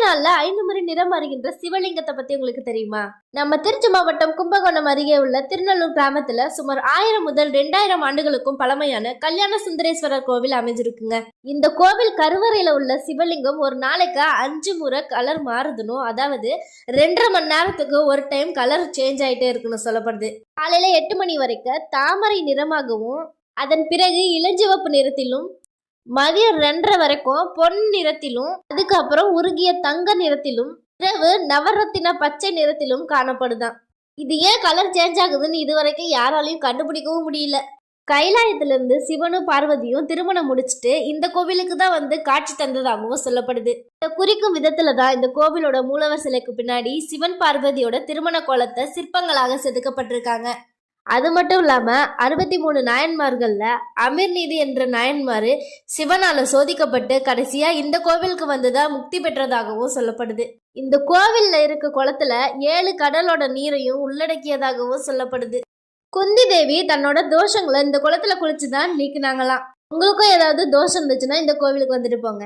நாள்ல 5 முறை நிறம் மாறுகின்ற சிவலிங்கத்தை பத்தி உங்களுக்கு தெரியுமா? நம்ம திருச்சி மாவட்டம் கும்பகோணம் அருகே உள்ள திருநெல்லூர் கிராமத்துல சுமார் 1000 முதல் 2000 ஆண்டுகளுக்கும் பழமையான கல்யாண சுந்தரேஸ்வரர் கோவில் அமைஞ்சிருக்குங்க. இந்த கோவில் கருவறையில உள்ள சிவலிங்கம் ஒரு நாளைக்கு 5 முறை கலர் மாறுதுனும், அதாவது 2.5 மணி நேரத்துக்கு ஒரு டைம் கலர் சேஞ்ச் ஆயிட்டே இருக்குன்னு சொல்லப்படுது. காலையில 8 மணி வரைக்கும் தாமரை நிறமாகவும், அதன் பிறகு இளஞ்சிவப்பு நிறத்திலும், மதியம் 2:30 வரைக்கும் பொன் நிறத்திலும், அதுக்கப்புறம் உருகிய தங்க நிறத்திலும், இரவு நவரத்தின பச்சை நிறத்திலும் காணப்படுதான். இது ஏன் கலர் சேஞ்ச் ஆகுதுன்னு இதுவரைக்கும் யாராலையும் கண்டுபிடிக்கவும் முடியல. கைலாயத்திலிருந்து சிவனும் பார்வதியும் திருமணம் முடிச்சுட்டு இந்த கோவிலுக்கு தான் வந்து காட்சி தந்ததாகவும் சொல்லப்படுது. இந்த குறிக்கும் விதத்துல தான் இந்த கோவிலோட மூலவர் சிலைக்கு பின்னாடி சிவன் பார்வதியோட திருமண கோலத்தை சிற்பங்களாக செதுக்கப்பட்டிருக்காங்க. அது மட்டும் இல்லாம 63 நாயன்மார்கள்ல அமீர்நீதி என்ற நாயன்மாரு சிவனால சோதிக்கப்பட்டு கடைசியா இந்த கோவிலுக்கு வந்துதான் முக்தி பெற்றதாகவும் சொல்லப்படுது. இந்த கோவில்ல இருக்க குளத்துல 7 கடலோட நீரையும் உள்ளடக்கியதாகவும் சொல்லப்படுது. குந்தி தேவி தன்னோட தோஷங்களை இந்த குளத்துல குளிச்சுதான் நீக்கினாங்களாம். உங்களுக்கும் ஏதாவது தோஷம் இருந்துச்சுன்னா இந்த கோவிலுக்கு வந்துட்டு போங்க.